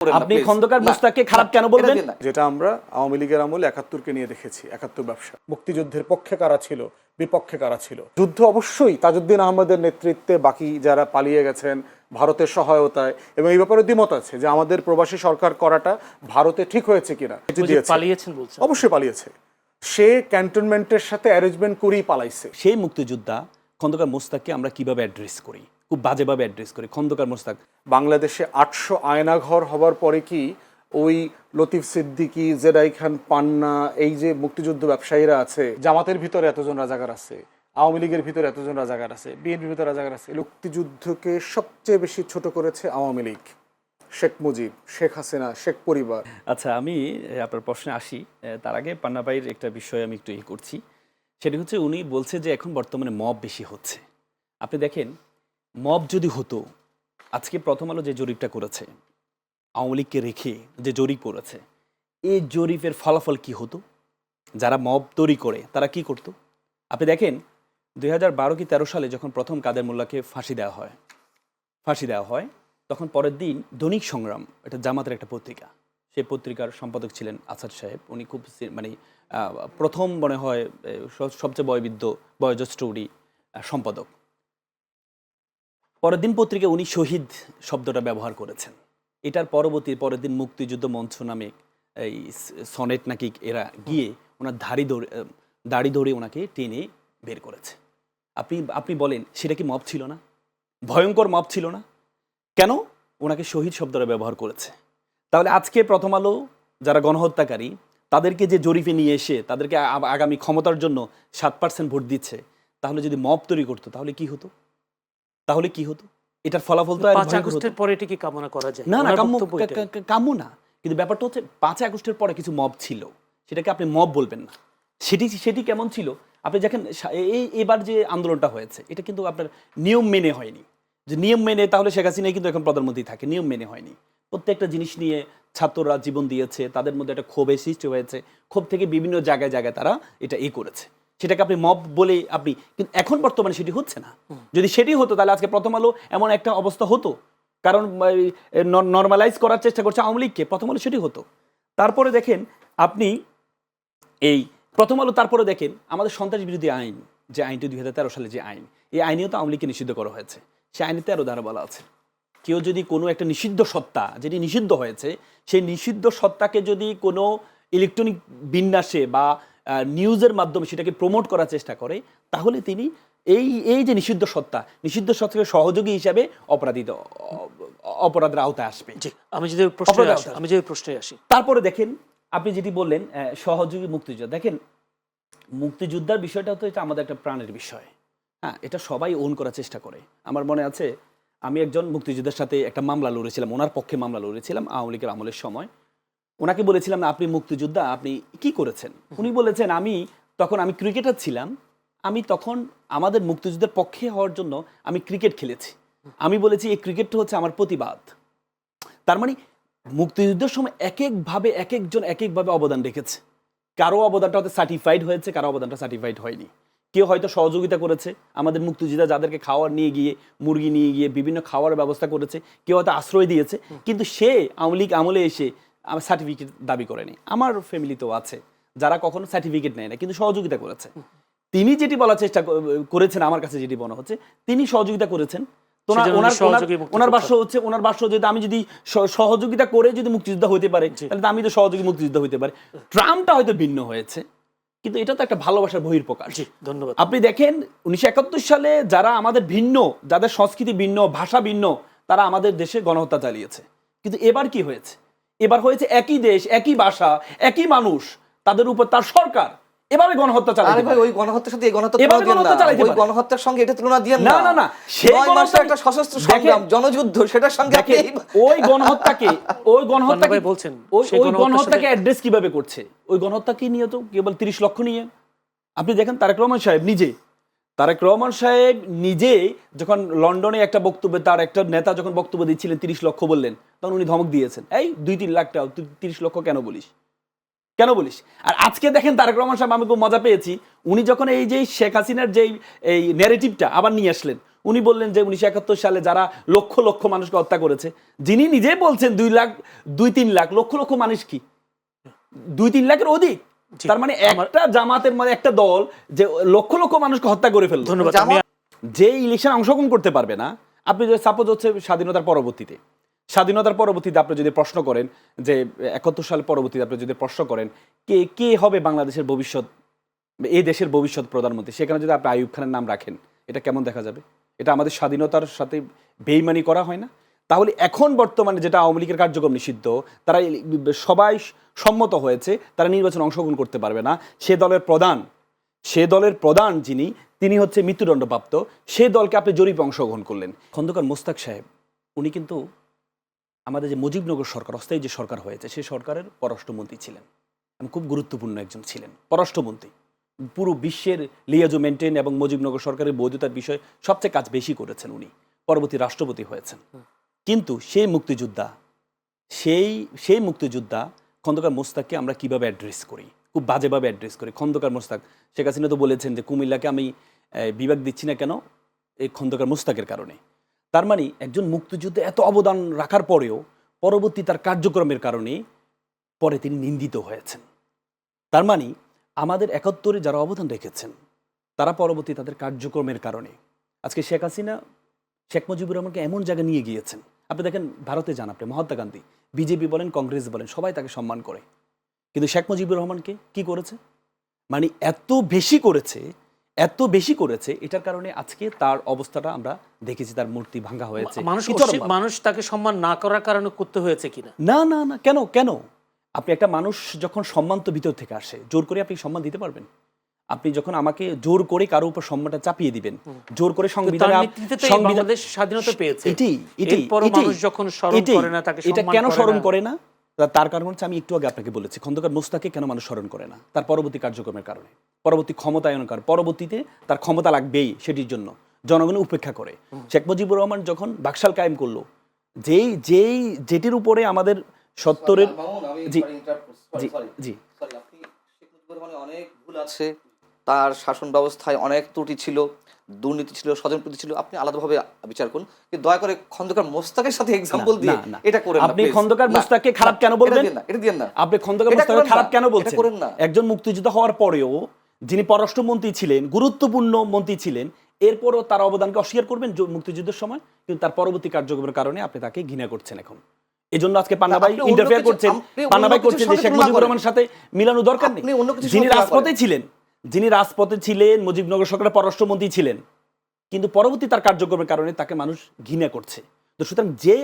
আপনি খন্দকার মুস্তাককে খারাপ কেন বলবেন? যেটা আমরা আওয়ামী লীগের আমলে ৭১কে নিয়ে দেখেছি, ৭১ ব্যবসা। মুক্তিযুদ্ধের পক্ষে কারা ছিল, বিপক্ষে কারা ছিল। যুদ্ধ অবশ্যই তাজউদ্দিন আহমদের নেতৃত্বে, বাকি যারা পালিয়ে গেছেন ভারতের সহায়তায়, এবং এই ব্যাপারে দ্বিমত আছে যে আমাদের প্রবাসী সরকার করাটা ভারতে ঠিক হয়েছে কিনা। পালিয়েছেন বলছেন? অবশ্যই পালিয়েছে। সে ক্যান্টনমেন্টের সাথে অ্যারেঞ্জমেন্ট করেই পালাইছে। সেই মুক্তিযোদ্ধা খন্দকার মোস্তাককে আমরা কিভাবে অ্যাড্রেস করি? খুব বাজেভাবে অ্যাড্রেস করি। খন্দকার মোস্তাক বাংলাদেশে 800 আয়নাঘর হবার পরে কি ওই লতিফ সিদ্দিকী, জেদাই খান পান্না, এই যে মুক্তিযুদ্ধ ব্যবসায়ীরা আছে, জামাতের ভিতরে এতজন রাজাকার আছে, আওয়ামী লীগের ভিতরে এতজন রাজাকার আছে, বিএনপির ভিতরে রাজাকার আছে। মুক্তিযুদ্ধকে সবচেয়ে বেশি ছোট করেছে আওয়ামী লীগ, শেখ মুজিব, শেখ হাসিনা, শেখ পরিবার। আচ্ছা, আমি আপনার প্রশ্নে আসি। তার আগে পান্না ভাইয়ের একটা বিষয় আমি একটু করছি। সেটি হচ্ছে, উনি বলছে যে এখন বর্তমানে মব বেশি হচ্ছে। আপনি দেখেন, মব যদি হতো, আজকে প্রথম আলো যে জরিপটা করেছে, আওয়ামী লীগকে রেখে যে জরিপ করেছে, এই জরিপের ফলাফল কি হতো? যারা মব তৈরি করে তারা কি করত? আপনি দেখেন 2012 কি 13 সালে যখন প্রথম কাদের মোল্লাকে ফাঁসি দেওয়া হয়, তখন পরের দিন দৈনিক সংগ্রাম, এটা জামাতের একটা পত্রিকা, সেই পত্রিকার সম্পাদক ছিলেন আসাদ সাহেব। উনি খুব প্রথম মনে হয় সবচেয়ে বয়োজ্যেষ্ঠ উনি সম্পাদক। পরের দিন পত্রিকায় উনি শহীদ শব্দটা ব্যবহার করেছেন। এটার পরের দিন মুক্তিযুদ্ধ মঞ্চ নামে এই সনেট নাকি এরা গিয়ে ওনার দাড়ি ধরে ওনাকে টেনে বের করেছে। আপনি বলেন, সেটা কি মব ছিল না? ভয়ঙ্কর মব ছিল না? কেন ওনাকে শহীদ শব্দটা ব্যবহার করেছে? তাহলে আজকে প্রথম আলো যারা গণহত্যাকারী, তাদেরকে যে জরিপে নিয়ে এসে তাদেরকে আগামী ক্ষমতার জন্য 7% ভোট দিচ্ছে, তাহলে যদি মব তৈরি করতো তাহলে কি হতো? এটার ফলাফল তো 5 আগস্টের পরে এটা কি কামনা করা যায়? না, কাম্য না। কিন্তু ব্যাপারটা হচ্ছে 5 আগস্টের পরে কিছু মব ছিল, সেটাকে আপনি মব বলবেন না। সেটি কেমন ছিল? আপনি দেখেন এবার যে আন্দোলনটা হয়েছে, এটা কিন্তু আপনার নিয়ম মেনে হয়নি। যে নিয়ম মেনে, তাহলে শেখ হাসিনা কিন্তু এখন প্রধানমন্ত্রী থাকে, নিয়ম মেনে হয়নি। প্রত্যেকটা জিনিস নিয়ে ছাত্ররা জীবন দিয়েছে, তাদের মধ্যে একটা ক্ষোভের সৃষ্টি হয়েছে, ক্ষোভ থেকে বিভিন্ন জায়গায় তারা এটা করেছে। সেটাকে আপনি মব বলে কিন্তু এখন বর্তমানে সেটি হচ্ছে না। যদি সেটি হতো তাহলে আজকে প্রথম আলো এমন একটা অবস্থা হতো, কারণ নর্মালাইজ করার চেষ্টা করছে আওয়ামী লীগকে। প্রথম আলো সেটি হতো। তারপরে দেখেন আপনি এই প্রথম আলো, তারপরে দেখেন আমাদের সন্ত্রাস বিরোধী আইন, যে আইনটি 2013 সালে যে আইন, এই আইনেও তো আওয়ামী লীগকে নিষিদ্ধ করা হয়েছে। সে আইনে 13 ধারা বলা আছে, কেউ যদি কোনো একটা নিষিদ্ধ সত্তা, যেটি নিষিদ্ধ হয়েছে, সেই নিষিদ্ধ সত্তাকে যদি কোনো ইলেকট্রনিক বিন্যাসে বা নিউজের মাধ্যমে সেটাকে প্রমোট করার চেষ্টা করে, তাহলে তিনি এই যে নিষিদ্ধ সত্তাকে সহযোগী হিসাবে অপরাধের আওতায় আসবে। আমি যদি প্রশ্নে আসি, তারপরে দেখেন আপনি যেটি বললেন সহযোগী মুক্তিযোদ্ধা, দেখেন মুক্তিযোদ্ধার বিষয়টা তো এটা আমাদের একটা প্রাণের বিষয়। হ্যাঁ, এটা সবাই ওন করার চেষ্টা করে। আমার মনে আছে, আমি একজন মুক্তিযোদ্ধার সাথে একটা মামলা লড়েছিলাম, ওনার পক্ষে মামলা লড়েছিলাম আওয়ামী লীগের আমলের সময়। ওনাকে বলেছিলাম, আপনি মুক্তিযোদ্ধা, আপনি কি করেছেন? উনি বলেছেন, আমি ক্রিকেটার ছিলাম, আমি তখন আমাদের মুক্তিযুদ্ধের পক্ষে হওয়ার জন্য আমি ক্রিকেট খেলেছি। আমি বলেছি এই ক্রিকেটটা হচ্ছে আমার প্রতিবাদ। তার মানে মুক্তিযুদ্ধের সময় এককভাবে অবদান রেখেছে। কারো অবদানটা হয়তো সার্টিফাইড হয়েছে, কারো অবদানটা সার্টিফাইড হয়নি। কেউ হয়তো সহযোগিতা করেছে আমাদের মুক্তিযোদ্ধা, যাদেরকে খাওয়ার নিয়ে গিয়ে, মুরগি নিয়ে গিয়ে বিভিন্ন খাওয়ার ব্যবস্থা করেছে, কেউ হয়তো আশ্রয় দিয়েছে, কিন্তু সে আওয়ামী লীগ আমলে এসে আমার সার্টিফিকেট দাবি করেনি। আমার ফ্যামিলিতেও আছে যারা কখনো সার্টিফিকেট নেয় না, কিন্তু সহযোগিতা করেছে। তিনি যেটি বলার চেষ্টা করেছেন, আমার কাছে যেটি মনে হচ্ছে, তিনি সহযোগিতা করেছেন। ওনার ভাষ্য যদি আমি যদি সহযোগিতা করে যদি মুক্তিযোদ্ধা হতে পারে, তাহলে আমি তো সহযোগী মুক্তিযোদ্ধা হতে পারে। ট্রামটা হয়তো ভিন্ন হয়েছে, কিন্তু এটা তো একটা ভালোবাসার বহিঃপ্রকাশ। ধন্যবাদ। আপনি দেখেন 1971 সালে যারা আমাদের ভিন্ন, যাদের সংস্কৃতি ভিন্ন, ভাষা ভিন্ন, তারা আমাদের দেশে গণহত্যা চালিয়েছে। কিন্তু এবার কি হয়েছে? এবার হয়েছে একই দেশ, একই ভাষা, একই মানুষ, তাদের উপর তার সরকার এভাবে গণহত্যা চালাতে পারে। ওই গণহত্যার সাথে এই গণহত্যার সঙ্গে এটা তুলনা দিয়েন না। না, সেই গণহত্যা একটা সশস্ত্র সংগ্রাম, জনযুদ্ধ, সেটার সঙ্গে ওই গণহত্যাকে অ্যাড্রেস কিভাবে করছে? ওই গণহত্যাকে নিয়ে তো কেবল 30 লক্ষ নিয়ে। আপনি দেখেন তারেক রহমান সাহেব নিজে যখন লন্ডনে একটা বক্তব্যে, তার একটা নেতা যখন বক্তব্য দিচ্ছিলেন, 30 লক্ষ বললেন, তখন উনি ধমক দিয়েছেন, এই 2-3 লাখ টাকা, 30 লক্ষ কেন বলিস? আর আজকে দেখেন তারেক রহমান সাহেব, আমি খুব মজা পেয়েছি, উনি যখন এই যে শেখ হাসিনার যে এই ন্যারেটিভটা আবার নিয়ে আসলেন, উনি বললেন যে 1971 সালে যারা লক্ষ লক্ষ মানুষকে হত্যা করেছে, যিনি নিজেই বলছেন 2 লাখ 2-3 লাখ, লক্ষ লক্ষ মানুষ কি 2-3 লাখের অধিক। জি, তার মানে একটা জামাতের মানে একটা দল যে লক্ষ লক্ষ মানুষকে হত্যা করে ফেলল। ধন্যবাদ। জামাত- যে ইলেকশন অংশগ্রহণ করতে পারবে না, আপনি যদি সাপোজ হচ্ছে স্বাধীনতার পরবর্তীতে আপনি যদি প্রশ্ন করেন যে 71 সাল পরবর্তীতে আপনি যদি প্রশ্ন করেন কে হবে বাংলাদেশের ভবিষ্যৎ, এই দেশের ভবিষ্যৎ প্রধানমন্ত্রী, সেখানে যদি আপনি আইয়ুব খানের নাম রাখেন, এটা কেমন দেখা যাবে? এটা আমাদের স্বাধীনতার সাথে বেইমানি করা হয় না? তাহলে এখন বর্তমানে যেটা আওয়ামী লীগের কার্যক্রম নিষিদ্ধ, তারা সবাই সম্মত হয়েছে তারা নির্বাচনে অংশগ্রহণ করতে পারবে না। সে দলের প্রধান তিনি হচ্ছে মৃত্যুদণ্ডপ্রাপ্ত, সে দলকে আপনি জরিপে অংশগ্রহণ করলেন। খন্দকার মোস্তাক সাহেব উনি কিন্তু আমাদের যে মুজিবনগর সরকার, অস্থায়ী যে সরকার হয়েছে, সেই সরকারের পররাষ্ট্রমন্ত্রী ছিলেন এবং খুব গুরুত্বপূর্ণ একজন ছিলেন পররাষ্ট্রমন্ত্রী। পুরো বিশ্বের লিয়াজো মেনটেন এবং মুজিবনগর সরকারের বৈধতার বিষয়ে সবচেয়ে কাজ বেশি করেছেন উনি, পরবর্তী রাষ্ট্রপতি হয়েছেন। কিন্তু সেই মুক্তিযোদ্ধা খন্দকার মোস্তাককে আমরা কিভাবে অ্যাড্রেস করি? খুব বাজেভাবে অ্যাড্রেস করি। খন্দকার মোস্তাক, শেখ হাসিনা তো বলেছেন যে কুমিল্লাকে আমি বিভাগ দিচ্ছি না কেন, এই খন্দকার মোস্তাকের কারণে। তার মানে একজন মুক্তিযুদ্ধে এত অবদান রাখার পরেও পরবর্তী তার কার্যক্রমের কারণে পরে তিনি নিন্দিত হয়েছেন। তার মানে আমাদের 71-এ যারা অবদান রেখেছেন তারা পরবর্তী তাদের কার্যক্রমের কারণে আজকে শেখ মুজিবুর রহমানকে এমন জায়গায় নিয়ে গিয়েছেন। আপনি দেখেন ভারতে যান, আপনি মহাত্মা গান্ধী, বিজেপি বলেন, কংগ্রেস বলেন, সবাই তাকে সম্মান করে। কিন্তু শেখ মুজিবুর রহমানকে কি করেছে? মানে এত বেশি করেছে, এটার কারণে আজকে তার অবস্থাটা আমরা দেখেছি, তার মূর্তি ভাঙা হয়েছে। মানুষ তাকে সম্মান না করার কারণে করতে হয়েছে কিনা? না, কেন? আপনি একটা মানুষ যখন সম্মান তো ভিতর থেকে আসে, জোর করে আপনি সম্মান দিতে পারবেন? আপনি যখন আমাকে জোর করে কারো উপর সম্মানটা চাপিয়ে দিবেন, জোর করে সংবিধান স্বাধীনতা পেয়েছে, এরপরও মানুষ যখন স্মরণ করে না, তাকে এটা কেন স্মরণ করে না? তার কারণ হচ্ছে আমি একটু আগে আপনাকে বলেছি, খন্দকার মোস্তাককে কেন মানুষ স্মরণ করে না? তার পরবর্তী কার্যক্রমের কারণে, পরবর্তী ক্ষমতায়নের কারণে, পরবর্তীতে তার ক্ষমতা লাগবেই, সেটির জন্য জনগণ উপেক্ষা করে। শেখ মুজিবুর রহমান যখন বাকশাল কায়েম করলো, যেটির উপরে আমাদের 70-এর জি অনেক ভুল আছে, তার শাসন ব্যবস্থায় অনেক ত্রুটি ছিল, দুর্নীতি ছিল, স্বজনপ্রীতি ছিল, আপনি আলাদাভাবে বিচার করুন, কিন্তু দয়া করে খন্দকার মোস্তাকের সাথে এক্সাম্পল দিয়ে এটা করেন না। আপনি খন্দকার মোস্তাককে খারাপ কেন বলবেন? এটা দিয়েন না। আপনি খন্দকার মোস্তাককে খারাপ কেন বলছেন? একজন মুক্তিযোদ্ধা হওয়ার পরেও যিনি পররাষ্ট্রমন্ত্রী ছিলেন, গুরুত্বপূর্ণ মন্ত্রী ছিলেন, এরপরও তার অবদানকে অস্বীকার করবেন মুক্তিযুদ্ধের সময়? কিন্তু তার পরবর্তী কার্যক্রমের কারণে আপনি তাকে ঘৃণা করছেন এখন। এজন্য আজকে পান্নাভাই ইন্টারফেয়ার করছেন যে শেখ মুজিবুর রহমানের সাথে মিলানো দরকার নেই। যিনি রাজপথে ছিলেন, মুজিবনগর সরকারের পররাষ্ট্রমন্ত্রী ছিলেন, কিন্তু পরবর্তী তার কার্যক্রমের কারণে তাকে মানুষ ঘৃণা করছে। তো সুতরাং যে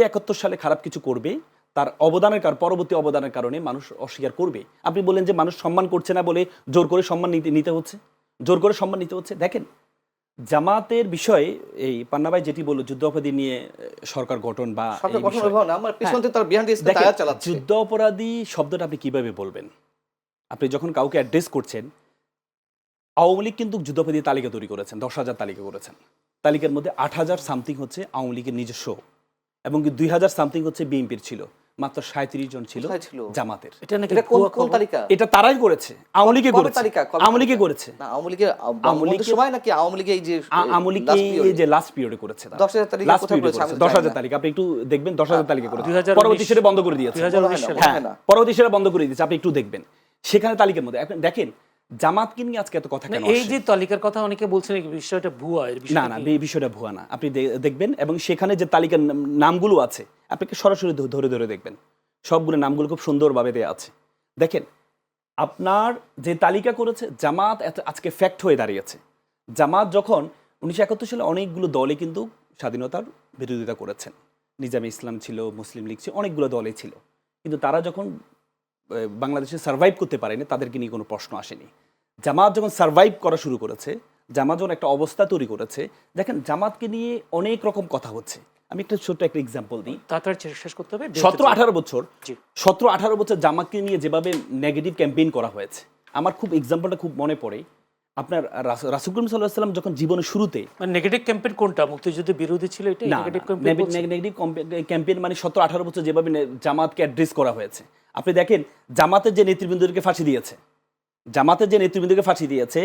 71 সালে খারাপ কিছু করবে, তার পরবর্তী অবদানের কারণে মানুষ অস্বীকার করবে। আপনি বলেন যে মানুষ সম্মান করছে না বলে জোর করে সম্মান নিতে হচ্ছে। দেখেন, জামাতের বিষয়ে এই পান্নাভাই যেটি বলল, যুদ্ধ অপরাধী নিয়ে সরকার গঠন বা যুদ্ধ অপরাধী শব্দটা আপনি কিভাবে বলবেন? আপনি যখন কাউকে অ্যাড্রেস করছেন, আওয়ামী লীগ কিন্তু যুদ্ধাপরাধী তালিকা তৈরি করেছেন, 10,000 তালিকা করেছেন। তালিকার মধ্যে 8,000 সামথিং হচ্ছে আওয়ামী লীগের নিজস্ব, এবং 2,000 সামথিং হচ্ছে বিএনপির ছিল, মাত্র 37 জন ছিল জামাতের। এটা তারাই করেছে, আওয়ামী লীগে করেছে। লাস্ট পিরিয়ডে করেছে 10,000 তালিকা। আপনি একটু দেখবেন, 10,000 তালিকা করেছে, পরবর্তী সেটা বন্ধ করে দিয়েছে। পরবর্তী সেটা বন্ধ করে দিয়েছে, আপনি একটু দেখবেন সেখানে তালিকার মধ্যে। দেখেন জামাতকে নিয়ে আজকে এত কথা কেন? এই যে তালিকার কথা অনেকে বলছেন, এই বিষয়টা ভুয়া। না, এই বিষয়টা ভুয়া না, আপনি দেখবেন। এবং সেখানে যে তালিকার নামগুলো আছে, আপনাকে সরাসরি ধরে দেখবেন, সবগুলো নামগুলো খুব সুন্দরভাবে দেওয়া আছে। দেখেন, আপনার যে তালিকা করেছে জামাত, আজকে ফ্যাক্ট হয়ে দাঁড়িয়েছে। জামাত যখন 1971 সালে অনেকগুলো দলে কিন্তু স্বাধীনতার বিরোধিতা করেছেন, নিজামে ইসলাম ছিল, মুসলিম লীগ ছিল, অনেকগুলো দলে ছিল, কিন্তু তারা যখন বাংলাদেশে সার্ভাইভ করতে পারেনি, তাদেরকে নিয়ে কোনো প্রশ্ন আসেনি। জামাত যখন সার্ভাইভ করা শুরু করেছে, জামাত যখন একটা অবস্থা তৈরি করেছে, দেখেন জামাতকে নিয়ে অনেক রকম কথা হচ্ছে। আমি একটা ছোট্ট একটা এক্সাম্পল দিই, তাড়াতাড়ি শেষ করতে হবে। 17-18 বছর জামাতকে নিয়ে যেভাবে নেগেটিভ ক্যাম্পেইন করা হয়েছে, আমার খুব এক্সাম্পলটা খুব মনে পড়ে। আপনার রাসূল করিম সাল্লাল্লাহু আলাইহি ওয়াসাল্লাম যখন জীবনের শুরুতে, নেগেটিভ ক্যাম্পেইন কোনটা? মুক্তিযুদ্ধের বিরোধী ছিল এটা? নেগেটিভ ক্যাম্পেইন মানে 17-18 বছর যেভাবে জামাতকে অ্যাড্রেস করা হয়েছে। আপনি দেখেন জামাতের যে নেতৃবৃন্দকে ফাঁসি দিয়েছে,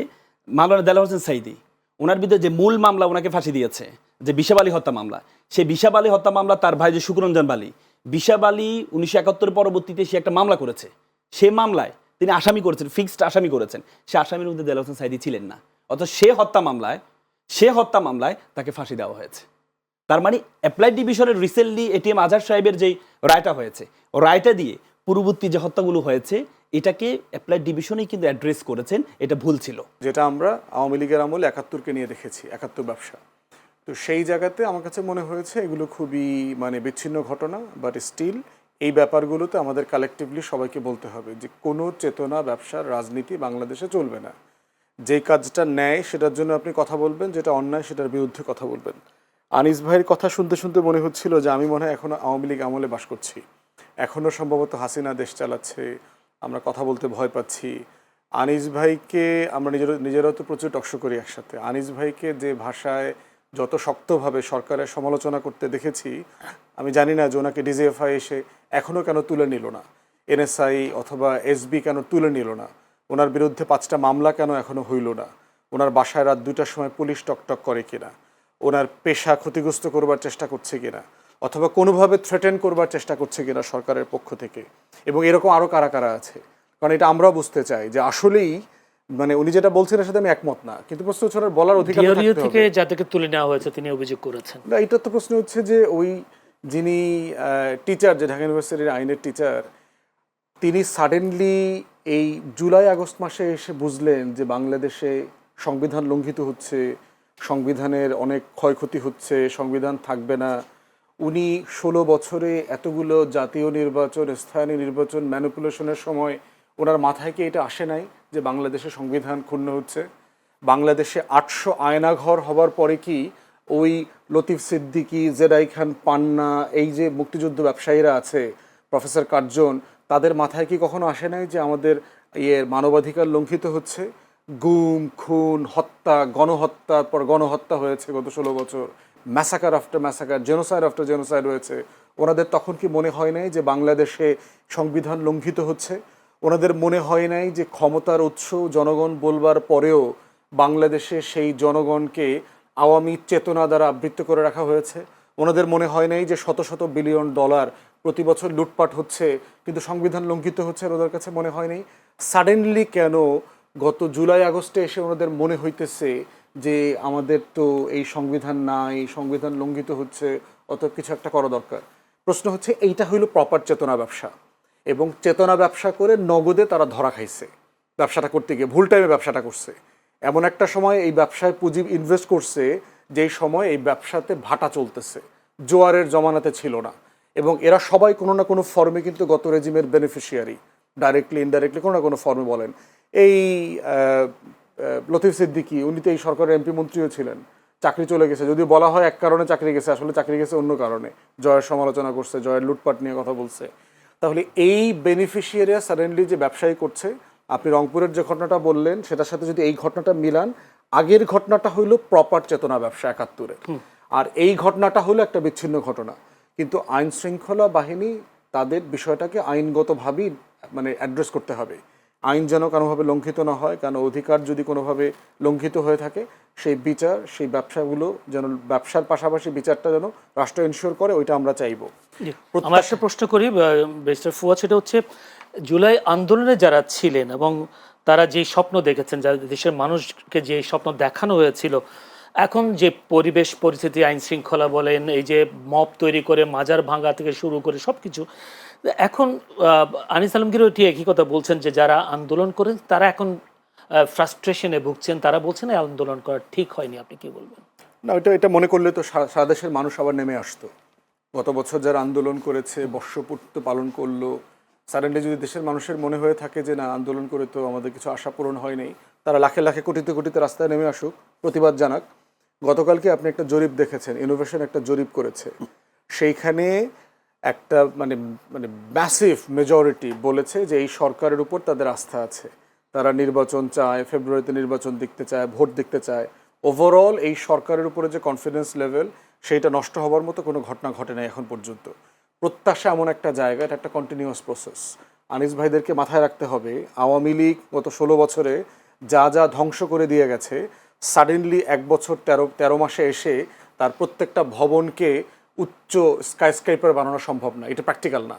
মাওলানা দেলাওয়ার হোসেন সাঈদী, ওনার বিরুদ্ধে যে মূল মামলা ওনাকে ফাঁসি দিয়েছে, যে বিশাব আলী হত্যা মামলা, সেই বিশাব আলী হত্যা মামলা তার ভাই যে শুকরঞ্জন বালী, বিশাব আলী 1971 পরবর্তীতে সে একটা মামলা করেছে, সে মামলায় তিনি আসামি করেছেন, ফিক্সড আসামি করেছেন, সে আসামির মধ্যে দেলাওয়ার হোসেন সাঈদী ছিলেন না, অথচ সে হত্যা মামলায় তাকে ফাঁসি দেওয়া হয়েছে। তার মানে অ্যাপ্লাইড ডিভিশনের রিসেন্টলি এটিএম আজহার সাহেবের যেই রায়টা হয়েছে, ও রায়টা দিয়ে পূর্ববর্তী যে হত্যাগুলো হয়েছে এটাকে অ্যাপ্লাইড ডিভিশনেই কিন্তু অ্যাড্রেস করেছেন, এটা ভুল ছিল। যেটা আমরা আওয়ামী লীগের আমলে 71-কে নিয়ে দেখেছি, 71 ব্যবসা। তো সেই জায়গাতে আমার কাছে মনে হয়েছে এগুলো খুবই মানে বিচ্ছিন্ন ঘটনা, বাট স্টিল এই ব্যাপারগুলোতে আমাদের কালেকটিভলি সবাইকে বলতে হবে যে কোনো চেতনা ব্যবসার রাজনীতি বাংলাদেশে চলবে না। যে কাজটা ন্যায় সেটার জন্য আপনি কথা বলবেন, যেটা অন্যায় সেটার বিরুদ্ধে কথা বলবেন। আনিস ভাইয়ের কথা শুনতে শুনতে মনে হচ্ছিল যে আমি মনে হয় এখনও আওয়ামী লীগ আমলে বাস করছি, এখনও সম্ভবত হাসিনা দেশ চালাচ্ছে, আমরা কথা বলতে ভয় পাচ্ছি। আনিস ভাইকে আমরা নিজেরাও তো প্রচুর টকশো করি একসাথে। আনিস ভাইকে যে ভাষায় যত শক্তভাবে সরকারের সমালোচনা করতে দেখেছি, আমি জানি না যে ওনাকে ডিজিএফআই এসে এখনও কেন তুলে নিল না, এনএসআই অথবা এসবি কেন তুলে নিল না, ওনার বিরুদ্ধে 5টা মামলা কেন এখনও হইল না, ওনার বাসায় রাত 2টার সময় পুলিশ টকটক করে কিনা, ওনার পেশা ক্ষতিগ্রস্ত করবার চেষ্টা করছে কিনা, অথবা কোনোভাবে থ্রেটেন করবার চেষ্টা করছে কিনা সরকারের পক্ষ থেকে, এবং এরকম আরও কারা কারা আছে। কারণ এটা আমরাও বুঝতে চাই যে আসলেই মানে উনি যেটা বলছেন এর সাথে আমি একমত না, কিন্তু প্রশ্ন হচ্ছে ওনার বলার অধিকার থেকে যাদেরকে তুলে নেওয়া হয়েছে তিনি অভিযোগ করেছেন। না, এটা তো প্রশ্ন হচ্ছে যে ওই যিনি টিচার, যে ঢাকা ইউনিভার্সিটির আইনের টিচার, তিনি সাডেনলি এই জুলাই আগস্ট মাসে এসে বুঝলেন যে বাংলাদেশে সংবিধান লঙ্ঘিত হচ্ছে, সংবিধানের অনেক ক্ষয়ক্ষতি হচ্ছে, সংবিধান থাকবে না। উনি 16 বছরে এতগুলো জাতীয় নির্বাচন, স্থানীয় নির্বাচন ম্যানিপুলেশনের সময় ওনার মাথায় কি এটা আসে নাই যে বাংলাদেশে সংবিধান ক্ষুণ্ণ হচ্ছে? বাংলাদেশে 800 আয়নাঘর হবার পরে কি ওই লতিফ সিদ্দিকী, জেরাই খান পান্না, এই যে মুক্তিযুদ্ধ ব্যবসায়ীরা আছে, প্রফেসর কার্জন, তাদের মাথায় কি কখনো আসে নাই যে আমাদের মানবাধিকার লঙ্ঘিত হচ্ছে? গুম, খুন, হত্যা, গণহত্যার পর গণহত্যা হয়েছে গত 16 বছর, massacre after massacre, genocide after genocide হয়েছে। ওনাদের তখন কি মনে হয় নাই যে বাংলাদেশে সংবিধান লঙ্ঘিত হচ্ছে? ওনাদের মনে হয় নাই যে ক্ষমতার উৎস জনগণ বলবার পরেও বাংলাদেশে সেই জনগণকে আওয়ামী চেতনা দ্বারা আবৃত্ত করে রাখা হয়েছে? ওনাদের মনে হয় নাই যে শত শত বিলিয়ন ডলার প্রতি বছর লুটপাট হচ্ছে কিন্তু সংবিধান লঙ্ঘিত হচ্ছে? ওদের কাছে মনে হয় নাই? সাডেনলি কেন গত জুলাই আগস্টে এসে ওনাদের মনে হইতেছে যে আমাদের তো এই সংবিধান নাই, সংবিধান লঙ্ঘিত হচ্ছে, অত কিছু একটা করা দরকার? প্রশ্ন হচ্ছে এইটা হইল প্রপার চেতনা ব্যবসা, এবং চেতনা ব্যবসা করে নগদে তারা ধরা খাইছে। ব্যবসাটা করতে গিয়ে ভুল টাইমে ব্যবসাটা করছে, এমন একটা সময় এই ব্যবসায় পুঁজি ইনভেস্ট করছে যেই সময় এই ব্যবসাতে ভাটা চলতেছে, জোয়ারের জমানাতে ছিল না। এবং এরা সবাই কোনো না কোনো ফর্মে কিন্তু গত রেজিমের বেনিফিশিয়ারি, ডাইরেক্টলি ইনডাইরেক্টলি কোনো না কোনো ফর্মে। বলেন এই লতিফ সিদ্দিকী, উনি তো এই সরকারের এমপি মন্ত্রীও ছিলেন, চাকরি চলে গেছে, যদিও বলা হয় এক কারণে চাকরি গেছে, আসলে চাকরি গেছে অন্য কারণে, জয়ের সমালোচনা করছে, জয়ের লুটপাট নিয়ে কথা বলছে। তাহলে এই বেনিফিশিয়ারিরা সাডেনলি যে ব্যবসায়ী করছে, আপনি রংপুরের যে ঘটনাটা বললেন সেটার সাথে যদি এই ঘটনাটা মিলান, আগের ঘটনাটা হইল প্রপার চেতনা ব্যবসা 71-এর, আর এই ঘটনাটা হলো একটা বিচ্ছিন্ন ঘটনা। কিন্তু আইন শৃঙ্খলা বাহিনী তাদের বিষয়টাকে আইনগতভাবেই মানে অ্যাড্রেস করতে হবে। আইন যেন কোনোভাবে লঙ্ঘিত না হয়, কারণ অধিকার যদি কোনোভাবে লঙ্ঘিত হয়ে থাকে সেই বিচার, সেই ব্যবসাগুলো যেন, ব্যবসার পাশাপাশি বিচারটা যেন রাষ্ট্র এনশিওর করে, ওইটা আমরা চাইবো। আমরা একটা প্রশ্ন করি ব্যারিস্টার ফুয়াদ, সেটা হচ্ছে জুলাই আন্দোলনে যারা ছিলেন এবং তারা যে স্বপ্ন দেখেছেন, যারা দেশের মানুষকে যে স্বপ্ন দেখানো হয়েছিল, এখন যে পরিবেশ পরিস্থিতি, আইন শৃঙ্খলা বলেন, এই যে মব তৈরি করে মাজার ভাঙা থেকে শুরু করে সব কিছু, এখন আনিস আলমগীরও ঠিক একই কথা বলছেন যে যারা আন্দোলন করেন তারা এখন ফ্রাস্ট্রেশনে ভুগছেন, তারা বলছেন এই আন্দোলন করা ঠিক হয়নি। আপনি কি বলবেন? না, এটা মনে করলে তো সারা দেশের মানুষ আবার নেমে আসতো। গত বছর যারা আন্দোলন করেছে, বর্ষপূর্তি পালন করলো, সাডেনলি যদি দেশের মানুষের মনে হয়ে থাকে যে না, আন্দোলন করে তো আমাদের কিছু আশা পূরণ হয় নাই, তারা লাখে লাখে কোটিতে কোটিতে রাস্তায় নেমে আসুক, প্রতিবাদ জানাক। গতকালকে আপনি একটা জরিপ দেখেছেন, ইনোভেশন একটা জরিপ করেছে, সেইখানে একটা মানে ম্যাসিভ মেজরিটি বলেছে যে এই সরকারের উপর তাদের আস্থা আছে, তারা নির্বাচন চায়, ফেব্রুয়ারিতে নির্বাচন দেখতে চায়, ভোট দেখতে চায়। ওভারঅল এই সরকারের উপরে যে কনফিডেন্স লেভেল, সেইটা নষ্ট হওয়ার মতো কোনো ঘটনা ঘটে নাই এখন পর্যন্ত। প্রত্যাশা এমন একটা জায়গা, এটা একটা কন্টিনিউয়াস প্রসেস। আনিস ভাইদেরকে মাথায় রাখতে হবে, আওয়ামী লীগ গত 16 বছরে যা যা ধ্বংস করে দিয়ে গেছে, সাডেনলি 1 বছর 13 মাসে এসে তার প্রত্যেকটা ভবনকে উচ্চ স্কাইস্ক্রাইপার বানানো সম্ভব না, এটা প্র্যাকটিক্যাল না।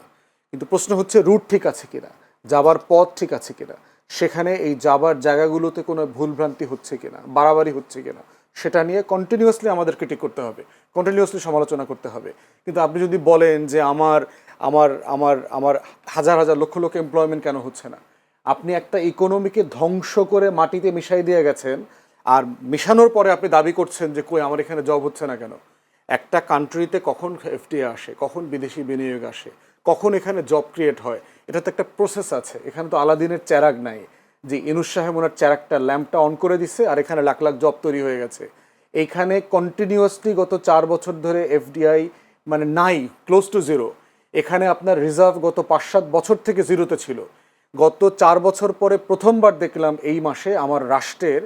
কিন্তু প্রশ্ন হচ্ছে রুট ঠিক আছে কিনা, যাবার পথ ঠিক আছে কিনা, সেখানে এই যাবার জায়গাগুলোতে কোনো ভুলভ্রান্তি হচ্ছে কিনা, বাড়াবাড়ি হচ্ছে কিনা, সেটা নিয়ে কন্টিনিউয়াসলি আমাদের ক্রিটিক করতে হবে, কন্টিনিউয়াসলি সমালোচনা করতে হবে। কিন্তু আপনি যদি বলেন যে আমার আমার আমার আমার হাজার হাজার লক্ষ লক্ষ এমপ্লয়মেন্ট কেন হচ্ছে না, আপনি একটা ইকোনমিকে ধ্বংস করে মাটিতে মিশাই দিয়ে গেছেন, আর মিশানোর পরে আপনি দাবি করছেন যে কই আমার এখানে জব হচ্ছে না কেন। একটা কান্ট্রিতে কখন এফডিআই আসে, কখন বিদেশি বিনিয়োগ আসে, কখন এখানে জব ক্রিয়েট হয়, এটা তো একটা প্রসেস আছে। এখানে তো আলাদিনের চেরাগ নাই যে ইনুস সাহেব ওনার চেরাগটা ল্যাম্পটা অন করে দিছে আর এখানে লাখ লাখ জব তৈরি হয়ে গেছে। এইখানে কন্টিনিউয়াসলি গত 4 বছর ধরে এফডিআই মানে নাই, ক্লোজ টু জিরো। এখানে আপনার রিজার্ভ গত 5-7 বছর থেকে জিরোতে ছিল। গত 4 বছর পরে প্রথমবার দেখলাম এই মাসে আমার রাষ্ট্রের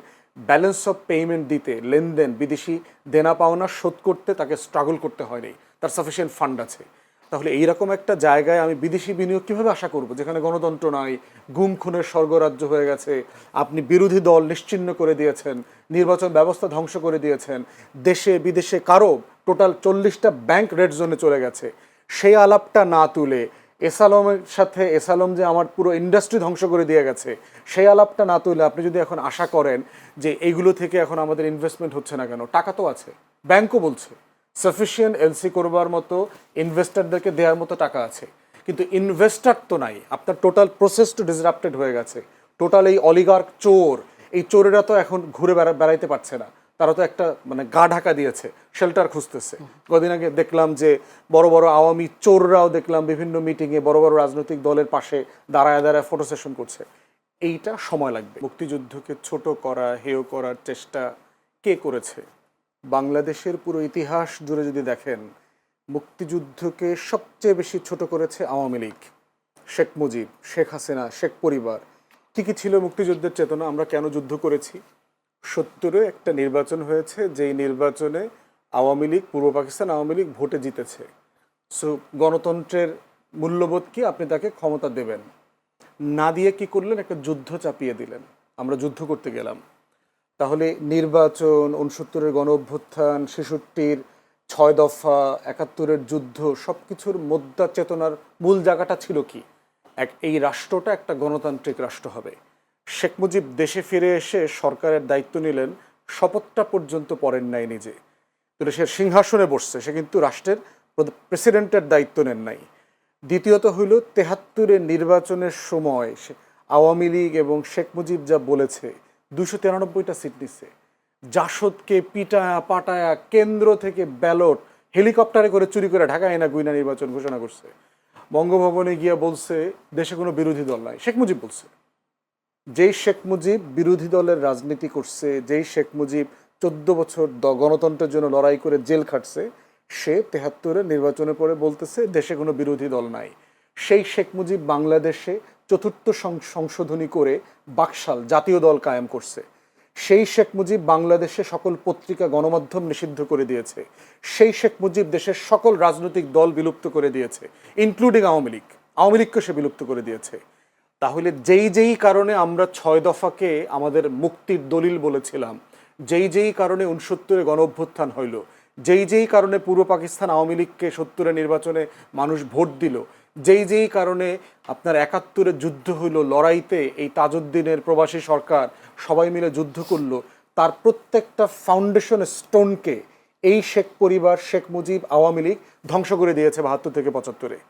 ব্যালেন্স অফ পেমেন্ট দিতে, লেনদেন, বিদেশি দেনা পাওনা শোধ করতে তাকে স্ট্রাগল করতে হয়নি, তার সাফিসিয়েন্ট ফান্ড আছে। তাহলে এইরকম একটা জায়গায় আমি বিদেশি বিনিয়োগ কীভাবে আশা করব, যেখানে গণতন্ত্র নাই, গুম খুনের স্বর্গরাজ্য হয়ে গেছে, আপনি বিরোধী দল নিশ্চিহ্ন করে দিয়েছেন, নির্বাচন ব্যবস্থা ধ্বংস করে দিয়েছেন, দেশে বিদেশে কারো টোটাল 40টা ব্যাংক রেড জোনে চলে গেছে। সেই আলাপটা না তুলে এসালমের সাথে, এসালম যে আমার পুরো ইন্ডাস্ট্রি ধ্বংস করে দিয়ে গেছে, সেই আলাপটা না তুলে আপনি যদি এখন আশা করেন যে এইগুলো থেকে এখন আমাদের ইনভেস্টমেন্ট হচ্ছে না কেন, টাকা তো আছে, ব্যাংকও বলছে সাফিসিয়েন্ট এলসি করবার মতো, ইনভেস্টারদেরকে দেওয়ার মতো টাকা আছে, কিন্তু ইনভেস্টার তো নাই। আপনার টোটাল প্রসেস তো ডিসরাপ্টেড হয়ে গেছে। টোটাল এই অলিগার্ক চোর, এই চোরেরা তো এখন ঘুরে বেড়াইতে পারছে না, তারা তো একটা মানে গা ঢাকা দিয়েছে, শেল্টার খুঁজতেছে। কদিন আগে দেখলাম যে বড় বড় আওয়ামী চোররাও দেখলাম বিভিন্ন মিটিংয়ে বড় বড় রাজনৈতিক দলের পাশে দাঁড়ায় দাঁড়ায় ফটো সেশন করছে। এইটা সময় লাগবে। মুক্তিযুদ্ধকে ছোট করা, হেয় করার চেষ্টা কে করেছে? বাংলাদেশের পুরো ইতিহাস জুড়ে যদি দেখেন, মুক্তিযুদ্ধকে সবচেয়ে বেশি ছোট করেছে আওয়ামী লীগ, শেখ মুজিব, শেখ হাসিনা, শেখ পরিবার। কী ছিল মুক্তিযুদ্ধের চেতনা? আমরা কেন যুদ্ধ করেছি? 70-এ একটা নির্বাচন হয়েছে, যেই নির্বাচনে আওয়ামী লীগ, পূর্ব পাকিস্তান আওয়ামী লীগ ভোটে জিতেছে। সো গণতন্ত্রের মূল্যবোধ কি? আপনি তাকে ক্ষমতা দেবেন না, দিয়ে কি করলেন? একটা যুদ্ধ চাপিয়ে দিলেন, আমরা যুদ্ধ করতে গেলাম। তাহলে নির্বাচন, 69-এর গণ অভ্যুত্থান, 66-র 6 দফা, 71-এর যুদ্ধ, সব কিছুর মুদ্রা চেতনার মূল জায়গাটা ছিল কি? এই রাষ্ট্রটা একটা গণতান্ত্রিক রাষ্ট্র হবে। শেখ মুজিব দেশে ফিরে এসে সরকারের দায়িত্ব নিলেন, শপথটা পর্যন্ত পড়েন নাই নিজে, তো সে সিংহাসনে বসছে, সে কিন্তু রাষ্ট্রের প্রেসিডেন্টের দায়িত্ব নেন নাই। দ্বিতীয়ত হইল 73-এর নির্বাচনের সময় আওয়ামী লীগ এবং শেখ মুজিব যা বলেছে, 293টা সিট নিচ্ছে, জাসদকে পিটায়া পাটায়া কেন্দ্র থেকে ব্যালট হেলিকপ্টারে করে চুরি করে ঢাকায় না গুইনা নির্বাচন ঘোষণা করছে। বঙ্গভবনে গিয়া বলছে দেশে কোনো বিরোধী দল নাই, শেখ মুজিব বলছে। যেই শেখ মুজিব বিরোধী দলের রাজনীতি করছে, যেই শেখ মুজিব 14 বছর গণতন্ত্রের জন্য লড়াই করে জেল খাটছে, সে 73-এর নির্বাচনের পরে বলতেছে দেশে কোনো বিরোধী দল নাই। সেই শেখ মুজিব বাংলাদেশে 4র্থ সংশোধনী করে বাকশাল জাতীয় দল কায়েম করছে। সেই শেখ মুজিব বাংলাদেশে সকল পত্রিকা গণমাধ্যম নিষিদ্ধ করে দিয়েছে। সেই শেখ মুজিব দেশের সকল রাজনৈতিক দল বিলুপ্ত করে দিয়েছে, ইনক্লুডিং আওয়ামী লীগ। আওয়ামী লীগকে সে বিলুপ্ত করে দিয়েছে। তাহলে যেই কারণে আমরা 6 দফাকে আমাদের মুক্তির দলিল বলেছিলাম, যেই কারণে 69-এ গণ অভ্যুত্থান হইল, যেই কারণে পূর্ব পাকিস্তান আওয়ামী লীগকে 70-এর নির্বাচনে মানুষ ভোট দিল, যেই কারণে আপনার 71-এর যুদ্ধ হইল, লড়াইতে এই তাজউদ্দিনের প্রবাসী সরকার সবাই মিলে যুদ্ধ করলো, তার প্রত্যেকটা ফাউন্ডেশন স্টোনকে এই শেখ পরিবার, শেখ মুজিব, আওয়ামী লীগ ধ্বংস করে দিয়েছে 72 থেকে 75-এ।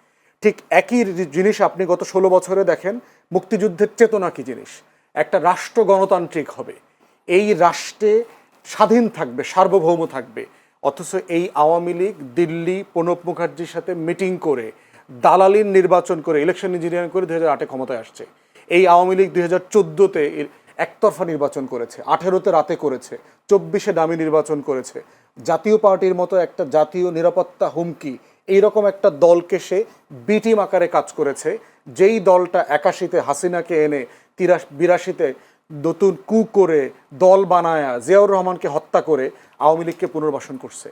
ঠিক একই জিনিস আপনি গত 16 বছরে দেখেন। মুক্তিযুদ্ধের চেতনা কি জিনিস? একটা রাষ্ট্র গণতান্ত্রিক হবে, এই রাষ্ট্রে স্বাধীন থাকবে, সার্বভৌম থাকবে। অথচ এই আওয়ামী লীগ দিল্লি প্রণব মুখার্জির সাথে মিটিং করে, দালালির নির্বাচন করে, ইলেকশন ইঞ্জিনিয়ারিং করে 2008-এ ক্ষমতায় আসছে। এই আওয়ামী লীগ 2014-তে একতরফা নির্বাচন করেছে, 18-তে রাতে করেছে, 24-এ দামি নির্বাচন করেছে। জাতীয় পার্টির মতো একটা জাতীয় নিরাপত্তা হুমকি, এইরকম একটা দলকে সে বি টিম আকারে কাজ করেছে, যেই দলটা 81-তে হাসিনাকে এনে 82-তে নতুন কু করে দল বানায়া জিয়াউর রহমানকে হত্যা করে আওয়ামী লীগকে পুনর্বাসন করছে।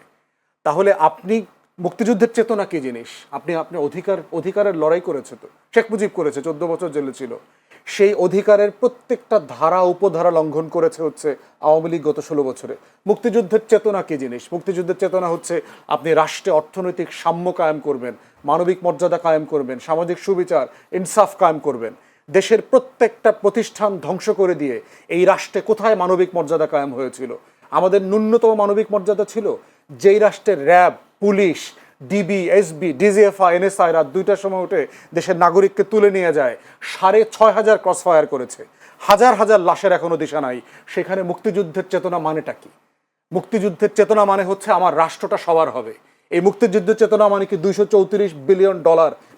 তাহলে আপনি মুক্তিযুদ্ধের চেতনা কি জিনিস? আপনি অধিকারের লড়াই করেছে, তো শেখ মুজিব করেছে, 14 বছর জেলে ছিল। সেই অধিকারের প্রত্যেকটা ধারা উপধারা লঙ্ঘন করেছে হচ্ছে আওয়ামী লীগ গত 16 বছরে। মুক্তিযুদ্ধের চেতনা কি জিনিস? মুক্তিযুদ্ধের চেতনা হচ্ছে আপনি রাষ্ট্রে অর্থনৈতিক সাম্য কায়েম করবেন, মানবিক মর্যাদা কায়েম করবেন, সামাজিক সুবিচার ইনসাফ কায়েম করবেন। দেশের প্রত্যেকটা প্রতিষ্ঠান ধ্বংস করে দিয়ে এই রাষ্ট্রে কোথায় মানবিক মর্যাদা কায়েম হয়েছিল? আমাদের ন্যূনতম মানবিক মর্যাদা ছিল যেই রাষ্ট্রের RAB, police, DB, SB, DGFI, NSI রাত 2টার সময় উঠে দেশের নাগরিককে তুলে নিয়ে যায়, 6,500 ক্রসফায়ার করেছে, হাজার হাজার লাশের এখনো দিশা নাই। সেখানে মুক্তিযুদ্ধের চেতনা মানেটা কি? মুক্তিযুদ্ধের চেতনা মানে হচ্ছে আমার রাষ্ট্রটা সবার হবে। এই মুক্তিযুদ্ধের চেতনা মানে কি $234 বিলিয়ন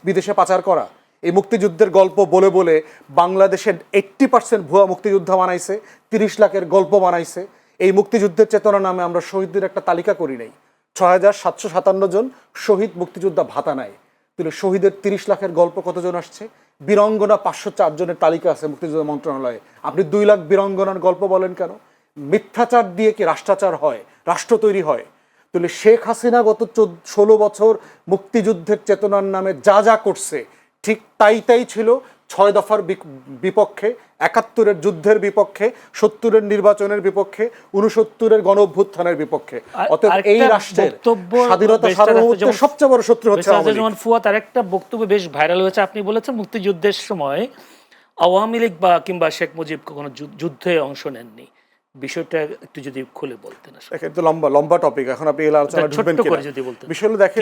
বিদেশে পাচার করা? এই মুক্তিযুদ্ধের গল্প বলে বলে বাংলাদেশের 80% ভুয়া মুক্তিযোদ্ধা বানাইছে, 30 লাখের গল্প বানাইছে। এই মুক্তিযুদ্ধের চেতনা নামে আমরা শহীদদের একটা তালিকা করি নাই। 6,757 জন শহীদ মুক্তিযোদ্ধা ভাতা নেয়। তাহলে শহীদের 30 লাখের গল্প কতজন আসছে? বীরঙ্গনা 504 জনের তালিকা আছে মুক্তিযুদ্ধ মন্ত্রণালয়ে। আপনি 2 লাখ বীরঙ্গনার গল্প বলেন কেন? মিথ্যাচার দিয়ে কি রাষ্ট্রাচার হয়? রাষ্ট্র তৈরি হয়? তাহলে শেখ হাসিনা গত 16 বছর মুক্তিযুদ্ধের চেতনার নামে যা যা করছে ঠিক তাই ছিল 6 দফার বিপক্ষে, 71-এর যুদ্ধের বিপক্ষে, 70-এর নির্বাচনের বিপক্ষে, 69-এর গণ অভ্যুত্থানের বিপক্ষে। অতএব এই রাষ্ট্রের স্বাধীনতা সার্বভৌমত্বের সবচেয়ে বড় শত্রু হচ্ছে আওয়ামী লীগ। যেমন ফুয়াদ আরেকটা বক্তব্য বেশ ভাইরাল হয়েছে, আপনি বলেছেন মুক্তিযুদ্ধের সময় আওয়ামী লীগ বা কিংবা শেখ মুজিব কোনো যুদ্ধে অংশ নেননি। বিষয়টা একটু যদি খুলে বলতেন। এটা লম্বা টপিক, এখন আপনি এই আলোচনা ঢুকবেন কিনা? বিষয়টা দেখেন,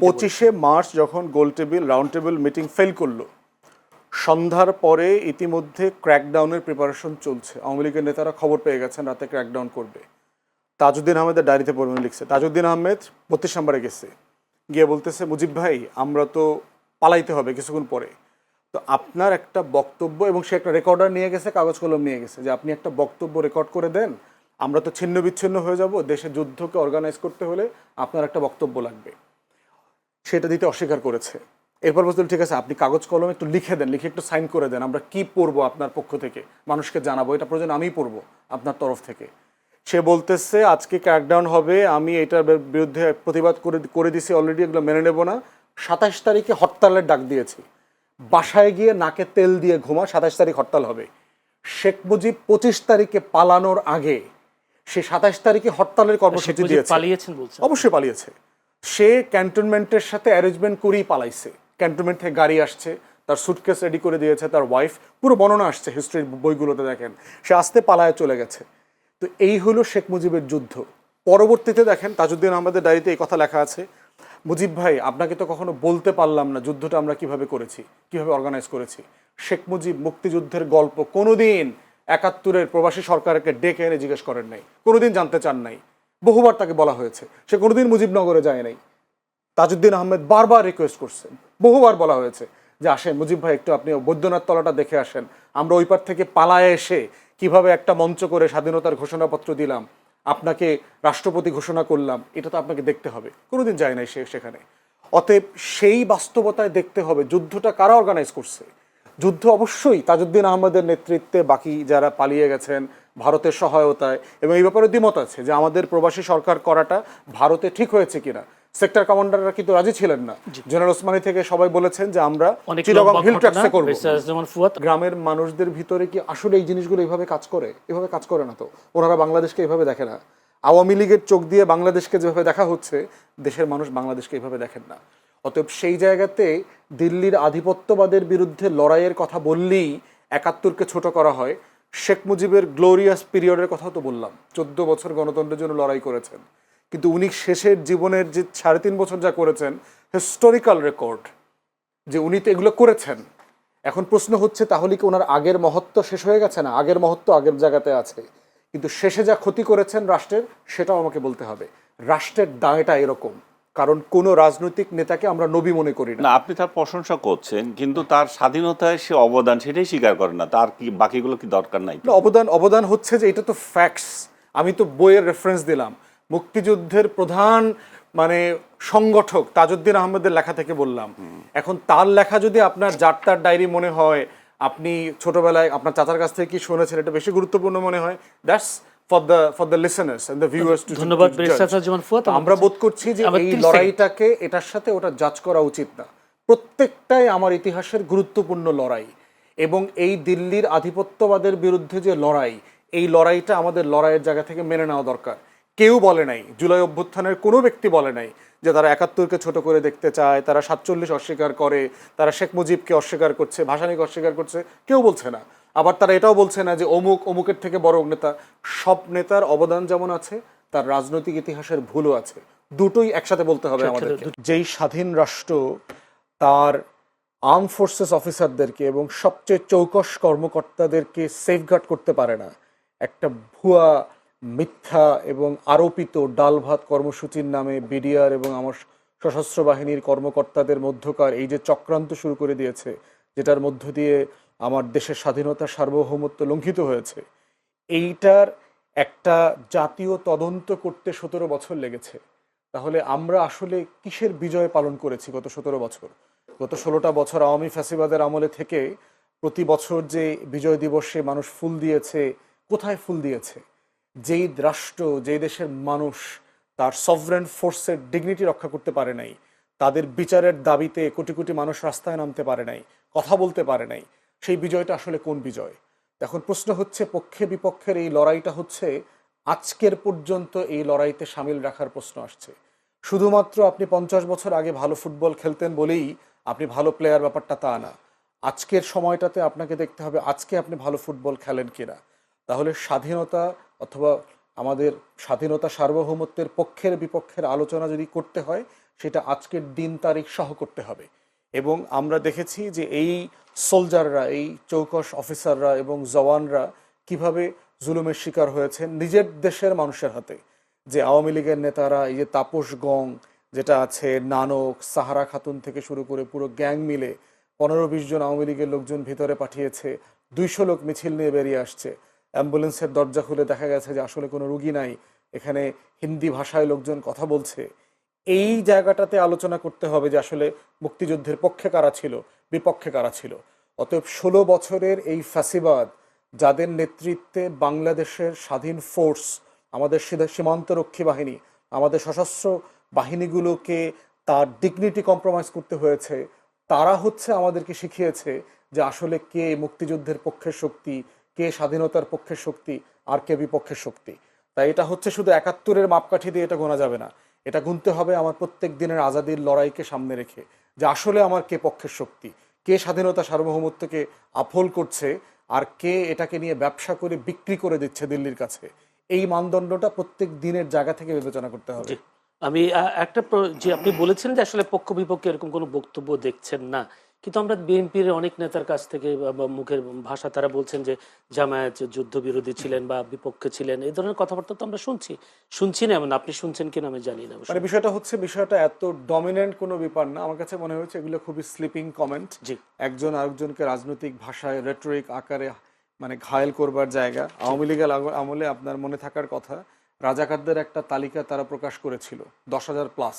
25শে মার্চ যখন গোল table round table meeting fail করলো, সন্ধ্যার পরে ইতিমধ্যে ক্র্যাকডাউনের প্রিপারেশন চলছে। আওয়ামী লীগের নেতারা খবর পেয়ে গেছেন রাতে ক্র্যাকডাউন করবে। তাজউদ্দিন আহমেদের ডায়েরিতে পড়বেন লিখছে, তাজউদ্দিন আহমেদ 32 নম্বরে গেছে, গিয়ে বলতেছে মুজিব ভাই আমরা তো পালাইতে হবে কিছুক্ষণ পরে, তো আপনার একটা বক্তব্য, এবং সে একটা রেকর্ডার নিয়ে গেছে, কাগজ কলম নিয়ে গেছে, যে আপনি একটা বক্তব্য রেকর্ড করে দেন, আমরা তো ছিন্ন বিচ্ছিন্ন হয়ে যাব, দেশে যুদ্ধকে অর্গানাইজ করতে হলে আপনার একটা বক্তব্য লাগবে। সেটা দিতে অস্বীকার করেছে। এরপর বলছিল ঠিক আছে আপনি কাগজ কলম একটু লিখে দেন, লিখে একটু সাইন করে দেন, আমরা কি পড়বো আপনার পক্ষ থেকে, মানুষকে জানাবো, এটা প্রয়োজন আমিই পড়বো আপনার তরফ থেকে। সে বলতেছে আজকে ক্র্যাকডাউন হবে, আমি এটার বিরুদ্ধে প্রতিবাদ করে দিছি অলরেডি, এগুলো মেনে নেব না। 27 তারিখে হরতালের ডাক দিয়েছি, বাসায় গিয়ে নাকে তেল দিয়ে ঘুমা, 27 তারিখ হরতাল হবে। শেখ মুজিব 25 তারিখে পালানোর আগে সে 27 তারিখে হরতালের কর্মসূচি দিয়েছে। অবশ্যই পালিয়েছে। সে ক্যান্টনমেন্টের সাথে অ্যারেঞ্জমেন্ট করেই পালাইছে। ক্যান্টনমেন্ট থেকে গাড়ি আসছে, তার সুটকেস রেডি করে দিয়েছে তার ওয়াইফ, পুরো বর্ণনা আসছে হিস্ট্রির বইগুলোতে দেখেন, সে আস্তে পালায় চলে গেছে। তো এই হলো শেখ মুজিবের যুদ্ধ। পরবর্তীতে দেখেন তাজউদ্দিন আহমেদের ডায়েরিতে এই কথা লেখা আছে, মুজিব ভাই আপনাকে তো কখনো বলতে পারলাম না যুদ্ধটা আমরা কিভাবে করেছি, কিভাবে অর্গানাইজ করেছি। শেখ মুজিব মুক্তিযুদ্ধের গল্প কোনোদিন 71-এর প্রবাসী সরকারকে ডেকে এনে জিজ্ঞেস করেন নাই, কোনোদিন জানতে চান নাই। বহুবার তাকে বলা হয়েছে, সে কোনোদিন মুজিবনগরে যায় নাই। তাজউদ্দিন আহমেদ বারবার রিকোয়েস্ট করছেন, বহুবার বলা হয়েছে যে আসেন মুজিব ভাই একটু আপনি বৈদ্যনাথ তলাটা দেখে আসেন, আমরা ওই পার থেকে পালায় এসে কিভাবে একটা মঞ্চ করে স্বাধীনতার ঘোষণাপত্র দিলাম, আপনাকে রাষ্ট্রপতি ঘোষণা করলাম, এটা তো আপনাকে দেখতে হবে। কোনোদিন যায় নাই সেখানে। অতএব সেই বাস্তবতায় দেখতে হবে যুদ্ধটা কারা অর্গানাইজ করছে। যুদ্ধ অবশ্যই তাজউদ্দিন আহমেদের নেতৃত্বে, বাকি যারা পালিয়ে গেছেন ভারতের সহায়তায়, এবং এই ব্যাপারে দ্বিমত আছে যে আমাদের প্রবাসী সরকার করাটা ভারতে ঠিক হয়েছে কিনা। সেক্টর কমান্ডাররা কিন্তু রাজি ছিলেন না। জেনারেল ওসমানী থেকে সবাই বলেছেন যে আমরা চিটাগং হিল ট্র্যাক্সে করব। গ্রামের মানুষদের ভিতরে কি আসলে এই জিনিসগুলো এইভাবে কাজ করে? এভাবে কাজ করে না তো, ওনারা বাংলাদেশকে এইভাবে দেখে না। আওয়ামী লীগের চোখ দিয়ে বাংলাদেশকে যেভাবে দেখা হচ্ছে, দেশের মানুষ বাংলাদেশকে এইভাবে দেখেন না। অতএব সেই জায়গাতে দিল্লির আধিপত্যবাদের বিরুদ্ধে লড়াইয়ের কথা বললেই 71-কে ছোট করা হয়। শেখ মুজিবের গ্লোরিয়াস পিরিয়ডের কথাও তো বললাম, 14 বছর গণতন্ত্রের জন্য লড়াই করেছেন, কিন্তু উনি শেষের জীবনের যে 3.5 বছর যা করেছেন, হিস্টোরিক্যাল রেকর্ড, যে উনি তো এগুলো করেছেন। এখন প্রশ্ন হচ্ছে তাহলে কি ওনার আগের মহত্ব শেষ হয়ে গেছে? না, আগের মহত্ব আগের জায়গাতে আছে, কিন্তু শেষে যা ক্ষতি করেছেন রাষ্ট্রের, সেটাও আমাকে বলতে হবে। রাষ্ট্রের দায়টা এরকম, কারণ কোন রাজনৈতিক নেতাকে আমরা নবী মনে করি না। আপনি তার প্রশংসা করছেন, কিন্তু তার স্বাধীনতায় সে অবদান সেটাই স্বীকার করেন না, তার কি বাকিগুলো কি দরকার নাই? অবদান হচ্ছে যে এটা তো ফ্যাক্টস। আমি তো বইয়ের রেফারেন্স দিলাম, মুক্তিযুদ্ধের প্রধান সংগঠক তাজউদ্দিন আহমেদের লেখা থেকে বললাম। এখন তার লেখা যদি আপনার যাত্রার ডায়েরি মনে হয়, আপনি ছোটবেলায় আপনার চাচার কাছ থেকে কি শুনেছেন, এটা বেশি গুরুত্বপূর্ণ মনে হয়, that's for the listeners and the viewers to ধন্যবাদ। আমরা বোধ করছি যে এই লড়াইটাকে এটার সাথে ওটা জাজ করা উচিত না। প্রত্যেকটাই আমার ইতিহাসের গুরুত্বপূর্ণ লড়াই। এবং এই দিল্লির আধিপত্যবাদের বিরুদ্ধে যে লড়াই, এই লড়াইটা আমাদের লড়াইয়ের জায়গা থেকে মেনে নেওয়া দরকার। কেউ বলে নাই, জুলাই অভ্যুত্থানের কোনো ব্যক্তি বলে নাই যে তারা ৭১কে ছোট করে দেখতে চায়, তারা ৪৭ অস্বীকার করে, তারা শেখ মুজিবকে অস্বীকার করছে, ভাসানীকে অস্বীকার করছে, কেউ বলছে না। আবার তারা এটাও বলছে না যে অমুকের থেকে বড় নেতা। সব নেতার অবদান যেমন আছে, তার রাজনৈতিক ইতিহাসের ভুলও আছে, দুটোই একসাথে বলতে হবে আমাদের। যেই স্বাধীন রাষ্ট্র তার আর্ম ফোর্সেস অফিসারদেরকে এবং সবচেয়ে চৌকস কর্মকর্তাদেরকে সেফগার্ড করতে পারে না, একটা ভুয়া, মিথ্যা এবং আরোপিত ডাল ভাত কর্মসূচির নামে বিডিআর এবং আমার সশস্ত্র বাহিনীর কর্মকর্তাদের মধ্যকার এই যে চক্রান্ত শুরু করে দিয়েছে, যেটার মধ্য দিয়ে আমার দেশের স্বাধীনতা সার্বভৌমত্ব লঙ্ঘিত হয়েছে, এইটার একটা জাতীয় তদন্ত করতে ১৭ বছর লেগেছে। তাহলে আমরা আসলে কিসের বিজয় পালন করেছি গত ১৭ বছর? গত ১৬টা বছর আওয়ামী ফ্যাসিবাদের আমলে থেকে প্রতি বছর যে বিজয় দিবসে মানুষ ফুল দিয়েছে, কোথায় ফুল দিয়েছে? যেই রাষ্ট্র, যেই দেশের মানুষ তার সভরেন ফোর্সের ডিগনিটি রক্ষা করতে পারে নাই, তাদের বিচারের দাবিতে কোটি কোটি মানুষ রাস্তায় নামতে পারে নাই, কথা বলতে পারে নাই, সেই বিজয়টা আসলে কোন বিজয়? এখন প্রশ্ন হচ্ছে, পক্ষে বিপক্ষের এই লড়াইটা হচ্ছে আজকের পর্যন্ত এই লড়াইতে সামিল রাখার প্রশ্ন আসছে। শুধুমাত্র আপনি ৫০ বছর আগে ভালো ফুটবল খেলতেন বলেই আপনি ভালো প্লেয়ার, ব্যাপারটা তা না। আজকের সময়টাতে আপনাকে দেখতে হবে আজকে আপনি ভালো ফুটবল খেলেন কিনা। তাহলে স্বাধীনতা অথবা আমাদের স্বাধীনতা সার্বভৌমত্বের পক্ষের বিপক্ষের আলোচনা যদি করতে হয়, সেটা আজকের দিন তারিখ সহ করতে হবে। এবং আমরা দেখেছি যে এই সোলজাররা, এই চৌকস অফিসাররা এবং জওয়ানরা কিভাবে জুলুমের শিকার হয়েছেন নিজের দেশের মানুষের হাতে। যে আওয়ামী লীগের নেতারা, এই যে তাপস গং যেটা আছে, নানক, সাহারা খাতুন থেকে শুরু করে পুরো গ্যাং মিলে ১৫-২০ জন আওয়ামী লীগের লোকজন ভিতরে পাঠিয়েছে, ২০০ লোক মিছিল নিয়ে বেরিয়ে আসছে। অ্যাম্বুলেন্সের দরজা খুলে দেখা গেছে যে আসলে কোনো রুগী নাই, এখানে হিন্দি ভাষায় লোকজন কথা বলছে। এই জায়গাটাতে আলোচনা করতে হবে যে আসলে মুক্তিযুদ্ধের পক্ষে কারা ছিল, বিপক্ষে কারা ছিল। অতএব ১৬ বছরের এই ফ্যাসিবাদ, যাদের নেতৃত্বে বাংলাদেশের স্বাধীন ফোর্স, আমাদের সীমান্তরক্ষী বাহিনী, আমাদের সশস্ত্র বাহিনীগুলোকে তার ডিগনিটি কম্প্রোমাইজ করতে হয়েছে, তারা হচ্ছে আমাদেরকে শিখিয়েছে যে আসলে কে মুক্তিযুদ্ধের পক্ষের শক্তি, কে স্বাধীনতার পক্ষের শক্তি, আর কে বিপক্ষের শক্তি। তাই এটা হচ্ছে শুধু ৭১-এর মাপকাঠি দিয়ে এটা গোনা যাবে না, এটা গুনতে হবে আমার প্রত্যেক দিনের আজাদির লড়াইকে সামনে রেখে, যে আসলে আমার কে পক্ষের শক্তি, কে স্বাধীনতা সার্বভৌমত্বকে আফল করছে, আর কে এটাকে নিয়ে ব্যবসা করে বিক্রি করে দিচ্ছে দিল্লির কাছে। এই মানদণ্ডটা প্রত্যেক দিনের জায়গা থেকে বিবেচনা করতে হবে। আমি যে আপনি বলেছেন যে আসলে পক্ষ বিপক্ষে এরকম কোনো বক্তব্য দেখছেন না, কিন্তু আমরা বিএনপির অনেক নেতার কাছ থেকে বা মুখের ভাষা তারা বলছেন যে জামায়াত যুদ্ধবিরোধী ছিলেন বা বিপক্ষে ছিলেন, এই ধরনের কথাবার্তা তো আমরা শুনছি না। এমন আপনি শুনছেন কিনা আমি জানি না। মানে বিষয়টা এত ডমিনেন্ট কোনো ব্যাপার না, আমার কাছে মনে হয়েছে এগুলো খুবই স্লিপিং কমেন্ট, একজন আরেকজনকে রাজনৈতিক ভাষায় রেটরিক আকারে মানে ঘায়েল করবার জায়গা। আওয়ামী লীগের আমলে আপনার মনে থাকার কথা, রাজাকারদের একটা তালিকা তারা প্রকাশ করেছিল ১০,০০০ প্লাস,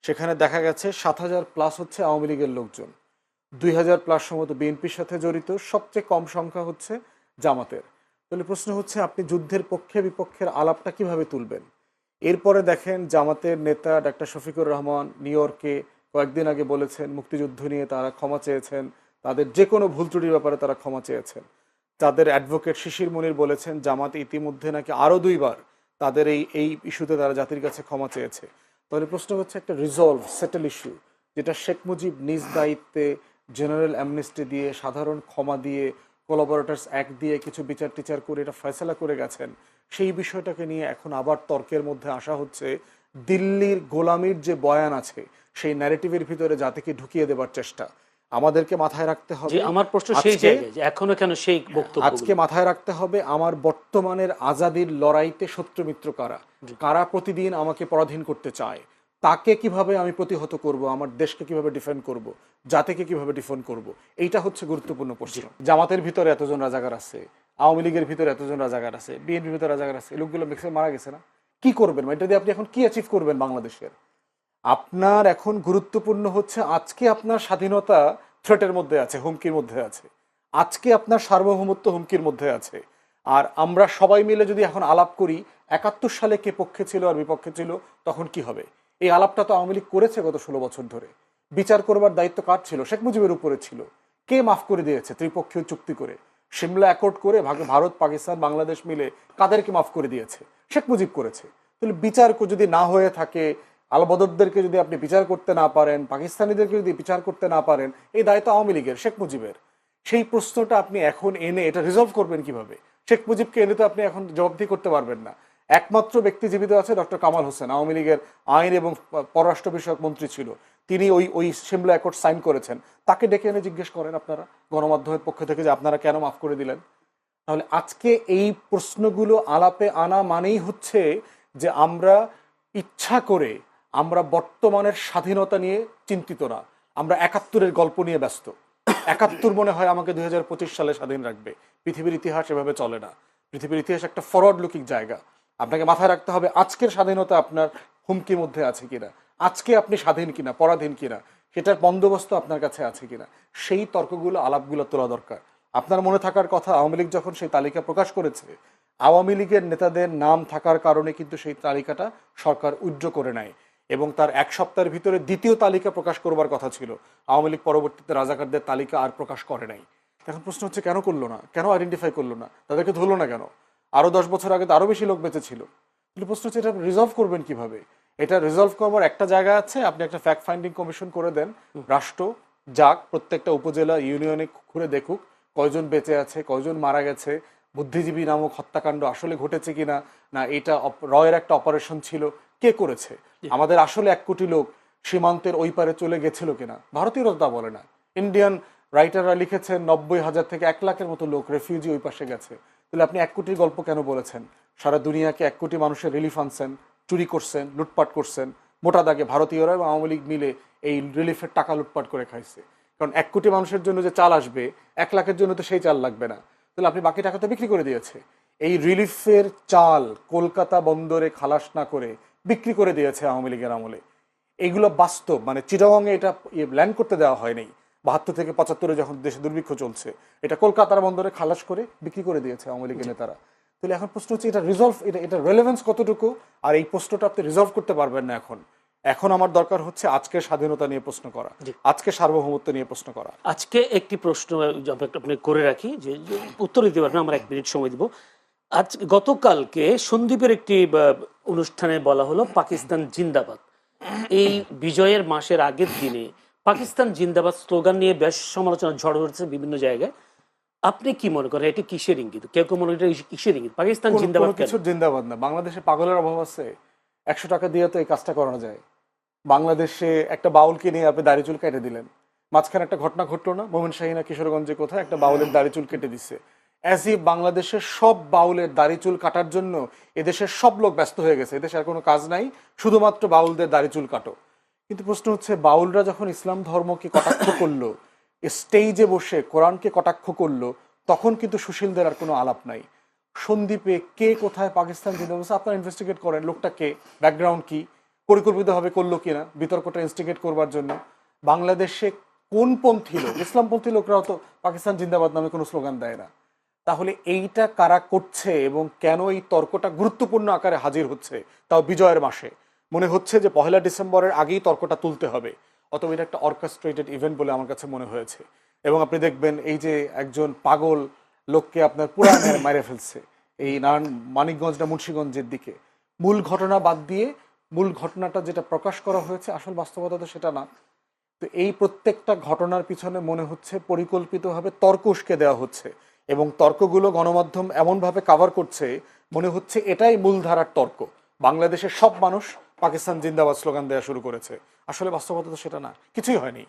সেখানে দেখা গেছে ৭,০০০ প্লাস হচ্ছে আওয়ামী লীগের লোকজন, ২,০০০ প্লাস সম্ভবত বিএনপির সাথে জড়িত, সবচেয়ে কম সংখ্যা হচ্ছে জামাতের। তাহলে প্রশ্ন হচ্ছে আপনি যুদ্ধের পক্ষে বিপক্ষের আলাপটা কিভাবে তুলবেন? এরপরে দেখেন জামাতের নেতা ডাক্তার শফিকুর রহমান নিউ ইয়র্কে কয়েকদিন আগে বলেছেন মুক্তিযুদ্ধ নিয়ে তারা ক্ষমা চেয়েছেন, তাদের যে কোনো ভুল ত্রুটির ব্যাপারে তারা ক্ষমা চেয়েছেন। তাদের অ্যাডভোকেট শিশির মনির বলেছেন জামাত ইতিমধ্যে নাকি আরও ২ বার তাদের এই ইস্যুতে তারা জাতির কাছে ক্ষমা চেয়েছে। তাহলে প্রশ্ন হচ্ছে একটা রিজলভ সেটেল ইস্যু, যেটা শেখ মুজিব নিজ দায়িত্বে জেনারেল অ্যামনেস্টি দিয়ে, সাধারণ ক্ষমা দিয়ে, কোলাবোরেটরস অ্যাক্ট দিয়ে কিছু বিচার টিচার করে এটা ফয়সালা করে গেছেন, সেই বিষয়টাকে নিয়ে এখন আবার তর্কের মধ্যে আসা হচ্ছে। দিল্লির গোলামির যে বয়ান আছে সেই ন্যারেটিভের ভিতরে জাতিকে ঢুকিয়ে দেবার চেষ্টা। আমাদেরকে মাথায় রাখতে হবে, আমার প্রশ্ন সেই জায়গায় যে এখনো কেন সেই বক্তব্য, আজকে মাথায় রাখতে হবে আমার বর্তমানের আজাদির লড়াইতে শত্রু মিত্র কারা, কারা প্রতিদিন আমাকে পরাধীন করতে চায়, তাকে কিভাবে আমি প্রতিহত করব, আমার দেশকে কিভাবে ডিফেন্ড করব, জাতিকে কিভাবে ডিফেন্ড করব, এইটা হচ্ছে গুরুত্বপূর্ণ প্রশ্ন। জামাতের ভিতরে এতজন রাজাকার আছে, আওয়ামী লীগের ভিতরে এতজন রাজাকার আছে, বিএনপির ভিতরে রাজাকার আছে, এই লোকগুলো ম্যাক্সিমাম মারা গেছে না, কি করবেন? এটা দিয়ে আপনি এখন কি অ্যাচিভ করবেন বাংলাদেশের? আপনার এখন গুরুত্বপূর্ণ হচ্ছে আজকে আপনার স্বাধীনতা থ্রেটের মধ্যে আছে, হুমকির মধ্যে আছে, আজকে আপনার সার্বভৌমত্ব হুমকির মধ্যে আছে। আর আমরা সবাই মিলে যদি এখন আলাপ করি ৭১ সালে কে পক্ষে ছিল আর বিপক্ষে ছিল, তখন কি হবে? এই আলাপটা তো আওয়ামী লীগ করেছে গত ১৬ বছর ধরে। বিচার করবার দায়িত্ব কার ছিল? শেখ মুজিবের উপরে ছিল। কে মাফ করে দিয়েছে ত্রিপক্ষীয় চুক্তি করে? সিমলা অ্যাকর্ড করে ভারত, পাকিস্তান, বাংলাদেশ মিলে কাদেরকে মাফ করে দিয়েছে? শেখ মুজিব করেছে। তাহলে বিচার যদি না হয়ে থাকে, আলবদরদেরকে যদি আপনি বিচার করতে না পারেন, পাকিস্তানিদেরকে যদি বিচার করতে না পারেন, এই দায়িত্ব আওয়ামী লীগের, শেখ মুজিবের। সেই প্রশ্নটা আপনি এখন এনে এটা রিজলভ করবেন কিভাবে? শেখ মুজিবকে এনে তো আপনি এখন জবাবদিহি করতে পারবেন না। একমাত্র ব্যক্তি জীবিত আছে ডক্টর কামাল হোসেন, আওয়ামী লীগের আইন এবং পররাষ্ট্র বিষয়ক মন্ত্রী ছিল, তিনি ওই সিমলা অ্যাকর্ড সাইন করেছেন। তাকে ডেকে এনে জিজ্ঞেস করেন আপনারা গণমাধ্যমের পক্ষ থেকে যে আপনারা কেন মাফ করে দিলেন। তাহলে আজকে এই প্রশ্নগুলো আলাপে আনা মানেই হচ্ছে যে আমরা ইচ্ছা করে আমরা বর্তমানের স্বাধীনতা নিয়ে চিন্তিত না, আমরা ৭১-এর গল্প নিয়ে ব্যস্ত। ৭১ মনে হয় আমাকে 2025 সালে স্বাধীন রাখবে। পৃথিবীর ইতিহাস এভাবে চলে না। পৃথিবীর ইতিহাস একটা ফরওয়ার্ড লুকিং জায়গা। আপনাকে মাথায় রাখতে হবে আজকের স্বাধীনতা আপনার হুমকির মধ্যে আছে কিনা, আজকে আপনি স্বাধীন কিনা, পরাধীন কিনা, সেটার বন্দোবস্ত আপনার কাছে আছে কিনা, সেই তর্কগুলো, আলাপগুলো তোলা দরকার। আপনার মনে থাকার কথা, আওয়ামী লীগ যখন সেই তালিকা প্রকাশ করেছে, আওয়ামী লীগের নেতাদের নাম থাকার কারণে কিন্তু সেই তালিকাটা সরকার উইথড্র করে নেয় এবং তার ১ সপ্তাহের ভিতরে দ্বিতীয় তালিকা প্রকাশ করবার কথা ছিল। আওয়ামী লীগ পরবর্তীতে রাজাকারদের তালিকা আর প্রকাশ করে নাই। এখন প্রশ্ন হচ্ছে কেন করলো না, কেন আইডেন্টিফাই করলো না, তাদেরকে ধরলো না কেন? আরো 10 বছর আগে তো আরো বেশি লোক বেঁচে ছিল। কিন্তু প্রশ্ন হচ্ছে এটা রিজলভ করবেন কিভাবে? এটা রিজলভ করবার একটা জায়গা আছে, আপনি একটা ফ্যাক্ট ফাইন্ডিং কমিশন করে দেন, রাষ্ট্র যাক প্রত্যেকটা উপজেলা ইউনিয়নে ঘুরে দেখুক কয়জন বেঁচে আছে, কয়জন মারা গেছে, বুদ্ধিজীবী নামক হত্যাকাণ্ড আসলে ঘটেছে কিনা, না এটা রয়ের একটা অপারেশন ছিল, কে করেছে, আমাদের আসলে ১ কোটি লোক সীমান্তের ওই পারে চলে গেছিল কিনা। ভারতীয়রা তা বলে না। ইন্ডিয়ান রাইটাররা লিখেছেন ৯০,০০০ থেকে ১ লাখের মতো লোক রেফিউজি ওই পাশে গেছে। তাহলে আপনি ১ কোটির গল্প কেন বলেছেন? সারা দুনিয়াকে ১ কোটি মানুষের রিলিফ আনছেন, চুরি করছেন, লুটপাট করছেন। মোটা দাগে ভারতীয়রা এবং আওয়ামী লীগ মিলে এই রিলিফের টাকা লুটপাট করে খাইছে। কারণ ১ কোটি মানুষের জন্য যে চাল আসবে, ১ লাখের জন্য তো সেই চাল লাগবে না। তাহলে আপনি বাকি টাকা তো বিক্রি করে দিয়েছে। এই রিলিফের চাল কলকাতা বন্দরে খালাস না করে বিক্রি করে দিয়েছে আওয়ামী লীগের আমলে। এইগুলো বাস্তব, মানে চিটাগংয়ে এটা ল্যান্ড করতে দেওয়া হয়নি। ৭২ থেকে ৭৫ যখন দেশে দুর্ভিক্ষ চলছে, এটা কলকাতার বন্দরে খালাস করে বিক্রি করে দিয়েছে আওয়ামী লীগের নেতারা। তাহলে এখন প্রশ্ন হচ্ছে এটা রিজলভ, এটা রেলেভেন্স কতটুকু? আর এই প্রশ্নটা আপনি রিজলভ করতে পারবেন না এখন আমার দরকার হচ্ছে আজকের স্বাধীনতা নিয়ে প্রশ্ন করা, আজকে সার্বভৌমত্ব নিয়ে প্রশ্ন করা। আজকে একটি প্রশ্ন আপনি করে রাখি, যে উত্তর দিতে পারবেন, আমরা 1 মিনিট সময় দিব। আজ গতকালকে সন্দীপের একটি অনুষ্ঠানে বলা হলো পাকিস্তান জিন্দাবাদ। এই বিজয়ের মাসের আগের দিনে পাকিস্তান জিন্দাবাদ স্লোগান নিয়ে বেশ সমালোচনা ঝড় হচ্ছে বিভিন্ন জায়গায়। আপনি কি মনে করেন এটি কিসের ইঙ্গিত? কেউ কেউ মনে করেন এটা কিসের ইঙ্গিত? পাকিস্তান জিন্দাবাদ কিছু জিন্দাবাদ না। বাংলাদেশে পাগলের অভাব আছে? ১০০ টাকা দিয়ে তো এই কাজটা করানো যায়। বাংলাদেশে একটা বাউলকে নিয়ে আপনি দাড়ি চুল কেটে দিলেন, মাঝখানে একটা ঘটনা ঘটলো না, মোমিন শাহিনা কিশোরগঞ্জে কোথায় একটা বাউলের দাড়ি চুল কেটে দিচ্ছে। অ্যাজ ই বাংলাদেশের সব বাউলের দাড়ি চুল কাটার জন্য এদেশের সব লোক ব্যস্ত হয়ে গেছে, এদেশে আর কোনো কাজ নাই, শুধুমাত্র বাউলদের দাড়ি চুল কাটো। কিন্তু প্রশ্ন হচ্ছে বাউলরা যখন ইসলাম ধর্মকে কটাক্ষ করলো, স্টেজে বসে কোরআনকে কটাক্ষ করলো, তখন কিন্তু সুশীলদের আর কোনো আলাপ নাই। সন্দ্বীপে কে কোথায় পাকিস্তান জিন্দাবাদ, আপনারা ইনভেস্টিগেট করেন, লোকটা কে, ব্যাকগ্রাউন্ড কি, পরিকল্পিতভাবে করলো কিনা বিতর্কটা ইনস্টিগেট করবার জন্য। বাংলাদেশে কোন পন্থী লোক, ইসলামপন্থী লোকরাও তো পাকিস্তান জিন্দাবাদ নামে কোনো স্লোগান দেয় না। তাহলে এইটা কারা করছে এবং কেন এই তর্কটা গুরুত্বপূর্ণ আকারে হাজির হচ্ছে, তাও বিজয়ের মাসে? মনে হচ্ছে যে ১ ডিসেম্বরের আগেই তর্কটা তুলতে হবে, অথবা এটা একটা অর্কেস্ট্রেটেড ইভেন্ট বলে আমার কাছে মনে হয়েছে। এবং আপনি দেখবেন এই যে একজন পাগল লোককে আপনার পুরা মেরে ফেলছে এই মানিকগঞ্জ না মুন্সিগঞ্জের দিকে, মূল ঘটনা বাদ দিয়ে মূল ঘটনাটা যেটা প্রকাশ করা হয়েছে আসল বাস্তবতা তো সেটা না। তো এই প্রত্যেকটা ঘটনার পিছনে মনে হচ্ছে পরিকল্পিতভাবে তর্ক উস্কে দেওয়া হচ্ছে এবং তর্কগুলো গণমাধ্যম এমনভাবে কাভার করছে মনে হচ্ছে এটাই মূলধারার তর্ক। বাংলাদেশের সব মানুষ পাকিস্তান জিন্দাবাদ স্লোগান দেওয়া শুরু করেছে, আসলে বাস্তবতা তো সেটা না, কিছুই হয়নি।